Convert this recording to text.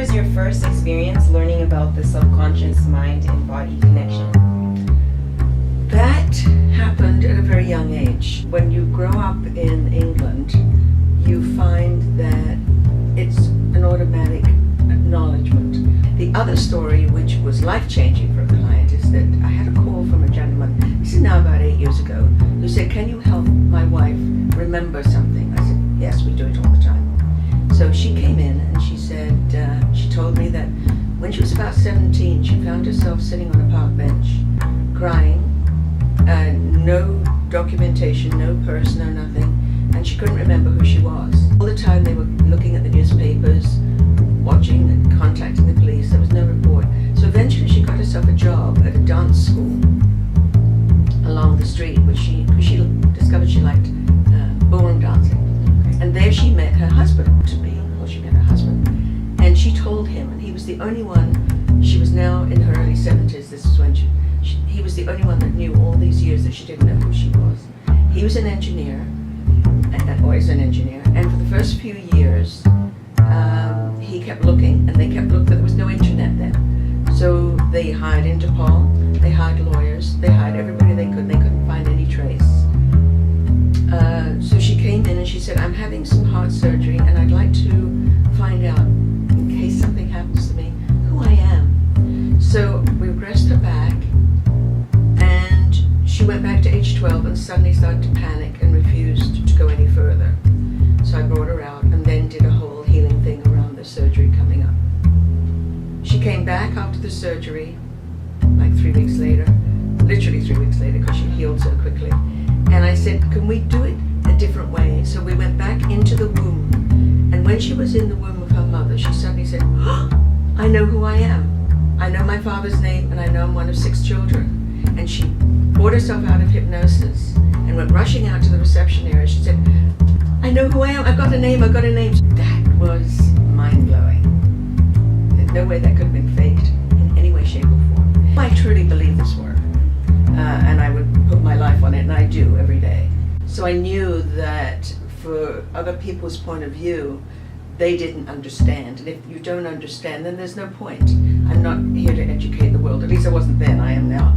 was your first experience learning about the subconscious mind and body connection? That happened at a very young age. When you grow up in England, you find that it's an automatic acknowledgement. The other story, which was life-changing for a client, is that I had a call from a gentleman, this is now about 8 years ago, who said, "Can you help my wife remember something?" I said, "Yes, we do it all the time." So she came in and she said, she told me that when she was about 17, she found herself sitting on a park bench, crying, no documentation, no purse, no nothing, and she couldn't remember who she was. All the time they were looking at the newspapers, watching and contacting the police. There was no report. So eventually she got herself a job at a dance school along the street, because she discovered she liked ballroom dancing. And there she met her husband-to-be, or she met her husband. And she told him, and he was the only one, she was now in her early 70s, this is when he was the only one that knew all these years that she didn't know who she was. He was an engineer, or is an engineer, and for the first few years, he kept looking, and they kept looking, but there was no internet then. So they hired Interpol, they hired lawyers, they hired everybody they could, and they couldn't find any trace. So she came in and she said, "I'm having some heart surgery, and I'd like to find out, in case something happens to me, who I am." So we pressed her back, and she went back to age 12 and suddenly started to panic and refused to go any further. So I brought her out and then did a whole healing thing around the surgery coming up. She came back after the surgery, like 3 weeks later, literally 3 weeks later, because she healed so quickly. And I said, "Can we do it a different way?" So we went back into the womb. And when she was in the womb of her mother, she suddenly said, "Oh, I know who I am. I know my father's name, and I know I'm one of 6 children." And she poured herself out of hypnosis and went rushing out to the reception area. She said, "I know who I am. I've got a name. I've got a name." That was mind-blowing. There's no way that could have been faked in any way, shape, or form. I truly believe this work. And I would put my life on it, and I do every day. So I knew that for other people's point of view, they didn't understand. And if you don't understand, then there's no point. I'm not here to educate the world. At least I wasn't then, I am now.